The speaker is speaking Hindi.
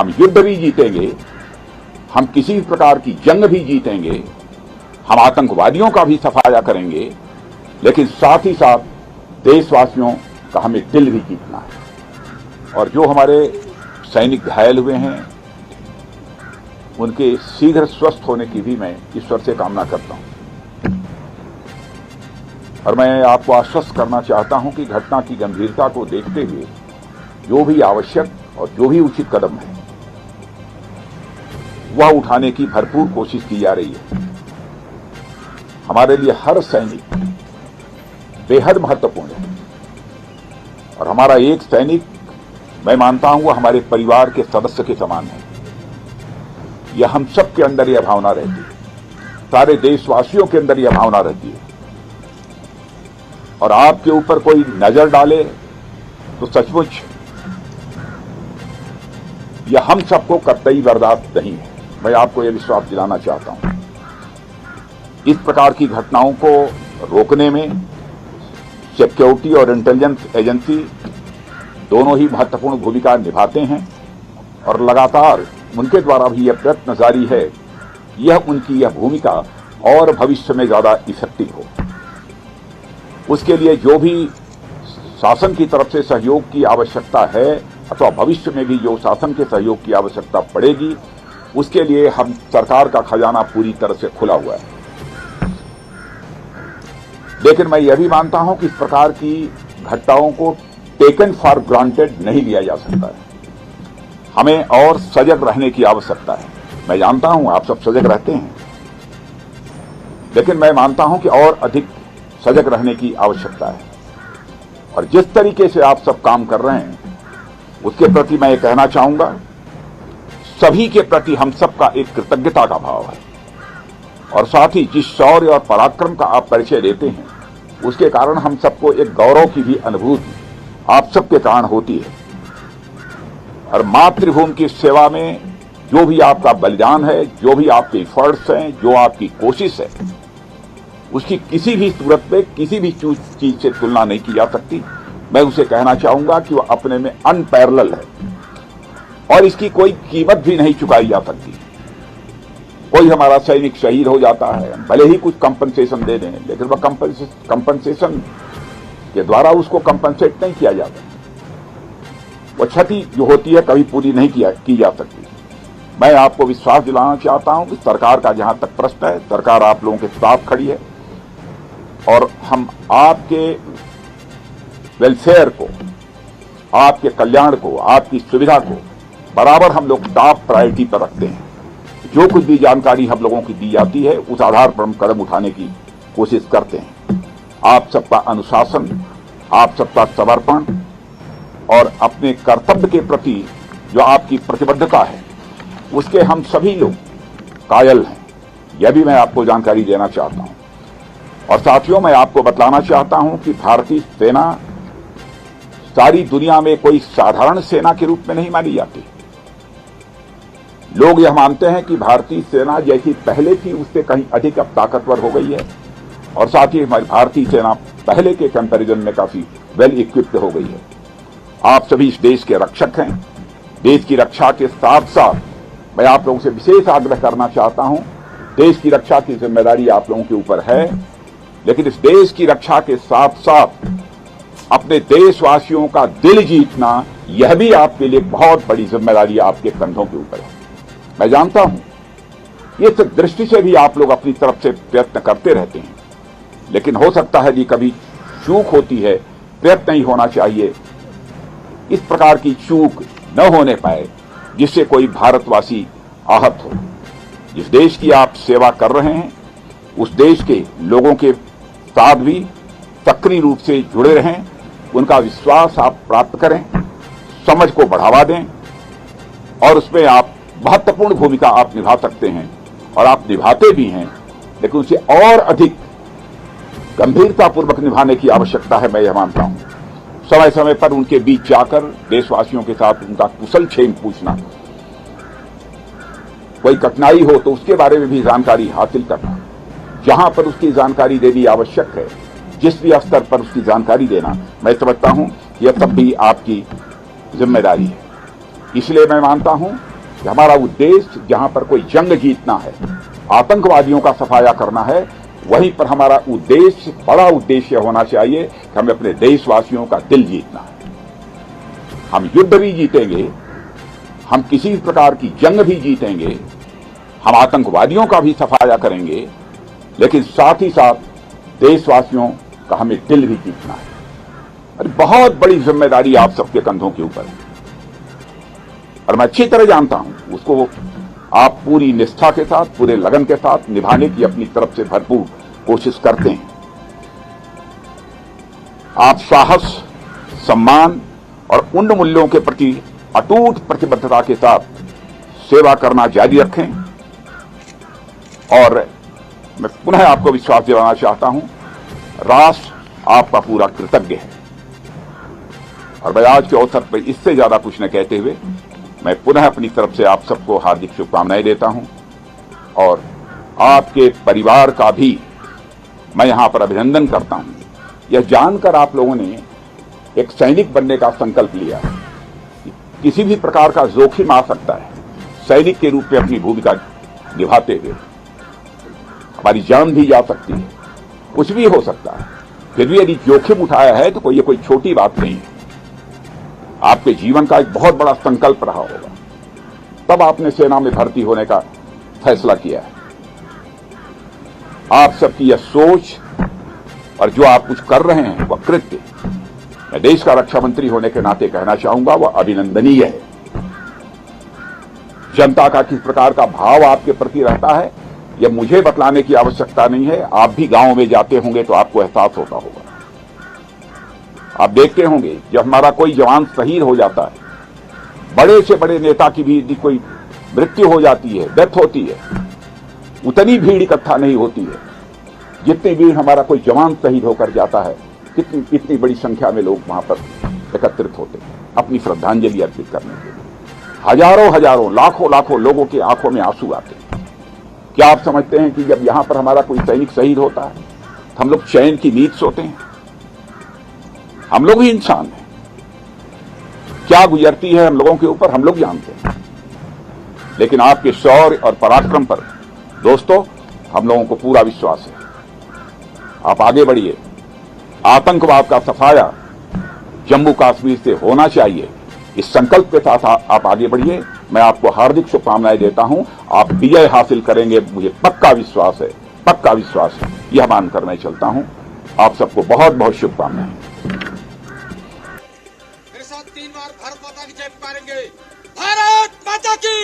हम युद्ध भी जीतेंगे, हम किसी भी प्रकार की जंग भी जीतेंगे, हम आतंकवादियों का भी सफाया करेंगे, लेकिन साथ ही साथ देशवासियों का हमें दिल भी जीतना है। और जो हमारे सैनिक घायल हुए हैं उनके शीघ्र स्वस्थ होने की भी मैं ईश्वर से कामना करता हूं। और मैं आपको आश्वस्त करना चाहता हूं कि घटना की गंभीरता को देखते हुए जो भी आवश्यक और जो भी उचित कदम है वह उठाने की भरपूर कोशिश की जा रही है। हमारे लिए हर सैनिक बेहद महत्वपूर्ण है और हमारा एक सैनिक, मैं मानता हूं, वह हमारे परिवार के सदस्य के समान है। यह हम सब के अंदर यह भावना रहती है, सारे देशवासियों के अंदर यह भावना रहती है। और आपके ऊपर कोई नजर डाले तो सचमुच यह हम सबको कतई बर्दाश्त नहीं है। मैं आपको यह विश्वास दिलाना चाहता हूं। इस प्रकार की घटनाओं को रोकने में सिक्योरिटी और इंटेलिजेंस एजेंसी दोनों ही महत्वपूर्ण भूमिका निभाते हैं और लगातार उनके द्वारा भी यह प्रयत्न जारी है, यह उनकी यह भूमिका और भविष्य में ज्यादा इफेक्टिव हो। उसके लिए जो भी शासन की तरफ से सहयोग की आवश्यकता है अथवा भविष्य में भी जो शासन के सहयोग की आवश्यकता पड़ेगी, उसके लिए हम सरकार का खजाना पूरी तरह से खुला हुआ है। लेकिन मैं यह भी मानता हूं कि इस प्रकार की घटनाओं को टेकन फॉर ग्रांटेड नहीं लिया जा सकता है। हमें और सजग रहने की आवश्यकता है। मैं जानता हूं आप सब सजग रहते हैं, लेकिन मैं मानता हूं कि और अधिक सजग रहने की आवश्यकता है। और जिस तरीके से आप सब काम कर रहे हैं उसके प्रति मैं ये कहना चाहूंगा, सभी के प्रति हम सबका एक कृतज्ञता का भाव है। और साथ ही जिस शौर्य और पराक्रम का आप परिचय देते हैं उसके कारण हम सबको एक गौरव की भी अनुभूति आप सबके कारण होती है। और मातृभूमि की सेवा में जो भी आपका बलिदान है, जो भी आपके एफर्ट्स हैं, जो आपकी कोशिश है, उसकी किसी भी सूरत में किसी भी चीज से तुलना नहीं की जा सकती। मैं उसे कहना चाहूंगा कि वह अपने में अनपैरेलल है और इसकी कोई कीमत भी नहीं चुकाई जा सकती। कोई हमारा सैनिक शहीद हो जाता है, भले ही कुछ कंपनसेशन दे दें, लेकिन वह कंपनसेशन के द्वारा उसको कंपनसेट नहीं किया जाता। वह क्षति जो होती है कभी पूरी नहीं की जा सकती। मैं आपको विश्वास दिलाना चाहता हूं कि सरकार का जहां तक प्रश्न है, सरकार आप लोगों के साथ खड़ी है और हम आपके वेलफेयर को, आपके कल्याण को, आपकी सुविधा को बराबर हम लोग टॉप प्रायोरिटी पर रखते हैं। जो कुछ भी जानकारी हम लोगों की दी जाती है उस आधार पर हम कदम उठाने की कोशिश करते हैं। आप सबका अनुशासन, आप सबका समर्पण और अपने कर्तव्य के प्रति जो आपकी प्रतिबद्धता है उसके हम सभी लोग कायल हैं, यह भी मैं आपको जानकारी देना चाहता हूं। और साथियों, मैं आपको बतलाना चाहता हूं कि भारतीय सेना सारी दुनिया में कोई साधारण सेना के रूप में नहीं मानी जाती। लोग यह मानते हैं कि भारतीय सेना जैसी पहले थी उससे कहीं अधिक अब ताकतवर हो गई है और साथ ही हमारी भारतीय सेना पहले के कंपैरिजन में काफी वेल इक्विप्ड हो गई है। आप सभी इस देश के रक्षक हैं। देश की रक्षा के साथ साथ मैं आप लोगों से विशेष आग्रह करना चाहता हूं, देश की रक्षा की जिम्मेदारी आप लोगों के ऊपर है, लेकिन इस देश की रक्षा के साथ साथ अपने देशवासियों का दिल जीतना यह भी आपके लिए बहुत बड़ी जिम्मेदारी आपके कंधों के ऊपर है। मैं जानता हूं ये सिर्फ दृष्टि से भी आप लोग अपनी तरफ से प्रयत्न करते रहते हैं, लेकिन हो सकता है कि कभी चूक होती है, प्रयत्न नहीं होना चाहिए। इस प्रकार की चूक न होने पाए जिससे कोई भारतवासी आहत हो। जिस देश की आप सेवा कर रहे हैं उस देश के लोगों के साथ भी सक्रिय रूप से जुड़े रहें, उनका विश्वास आप प्राप्त करें, समझ को बढ़ावा दें और उसमें आप महत्वपूर्ण भूमिका आप निभा सकते हैं और आप निभाते भी हैं, लेकिन उसे और अधिक गंभीरतापूर्वक निभाने की आवश्यकता है। मैं यह मानता हूं समय समय पर उनके बीच जाकर देशवासियों के साथ उनका कुशल क्षेम पूछना, कोई कठिनाई हो तो उसके बारे में भी जानकारी हासिल करना, जहां पर उसकी जानकारी देनी आवश्यक है, जिस भी स्तर पर उसकी जानकारी देना, मैं समझता हूं यह सब भी आपकी जिम्मेदारी है। इसलिए मैं मानता हूं कि हमारा उद्देश्य जहां पर कोई जंग जीतना है, आतंकवादियों का सफाया करना है, वहीं पर हमारा उद्देश्य, बड़ा उद्देश्य होना चाहिए कि हमें अपने देशवासियों का दिल जीतना है। हम युद्ध भी जीतेंगे, हम किसी भी प्रकार की जंग भी जीतेंगे, हम आतंकवादियों का भी सफाया करेंगे, लेकिन साथ ही साथ देशवासियों का हमें दिल भी जीतना है। और बहुत बड़ी जिम्मेदारी आप सबके कंधों के ऊपर है और मैं अच्छी तरह जानता हूं उसको आप पूरी निष्ठा के साथ, पूरे लगन के साथ निभाने की अपनी तरफ से भरपूर कोशिश करते हैं। आप साहस, सम्मान और उन मूल्यों के प्रति अटूट प्रतिबद्धता के साथ सेवा करना जारी रखें और मैं पुनः आपको विश्वास दिलाना चाहता हूं, राष्ट्र आपका पूरा कृतज्ञ है। और मैं आज के अवसर पर इससे ज्यादा कुछ न कहते हुए मैं पुनः अपनी तरफ से आप सबको हार्दिक शुभकामनाएं देता हूं और आपके परिवार का भी मैं यहां पर अभिनंदन करता हूं। यह जानकर आप लोगों ने एक सैनिक बनने का संकल्प लिया है। किसी भी प्रकार का जोखिम आ सकता है, सैनिक के रूप में अपनी भूमिका निभाते हुए हमारी जान भी जा सकती है, कुछ भी हो सकता है। फिर भी यदि जोखिम उठाया है तो ये कोई छोटी बात नहीं है, आपके जीवन का एक बहुत बड़ा संकल्प रहा होगा, तब आपने सेना में भर्ती होने का फैसला किया है। आप सबकी यह सोच और जो आप कुछ कर रहे हैं वह कृत्य, मैं देश का रक्षा मंत्री होने के नाते कहना चाहूंगा, वह अभिनंदनीय है। जनता का किस प्रकार का भाव आपके प्रति रहता है यह मुझे बतलाने की आवश्यकता नहीं है। आप भी गांव में जाते होंगे तो आपको एहसास होता होगा। आप देखते होंगे जब हमारा कोई जवान शहीद हो जाता है, बड़े से बड़े नेता की भी कोई मृत्यु हो जाती है, डेथ होती है, उतनी भीड़ इकट्ठा नहीं होती है जितनी भीड़ हमारा कोई जवान शहीद होकर जाता है। इतनी बड़ी संख्या में लोग वहां पर एकत्रित होते हैं अपनी श्रद्धांजलि अर्पित करने के लिए। हजारों हजारों, लाखों लाखों लोगों की आंखों में आंसू आते हैं। क्या आप समझते हैं कि जब यहां पर हमारा कोई सैनिक शहीद होता है तो हम लोग चैन की नींद सोते हैं? हम लोग ही इंसान हैं, क्या गुजरती है हम लोगों के ऊपर हम लोग जानते हैं। लेकिन आपके शौर्य और पराक्रम पर दोस्तों हम लोगों को पूरा विश्वास है। आप आगे बढ़िए, आतंकवाद का सफाया जम्मू कश्मीर से होना चाहिए, इस संकल्प के साथ आप आगे बढ़िए। मैं आपको हार्दिक शुभकामनाएं देता हूं, आप विजय हासिल करेंगे, मुझे पक्का विश्वास है, पक्का विश्वास है। यह मानकर मैं चलता हूं। आप सबको बहुत बहुत शुभकामनाएं। मेरे साथ 3 बार भारत माता की जय पुकारेंगे। भारत माता की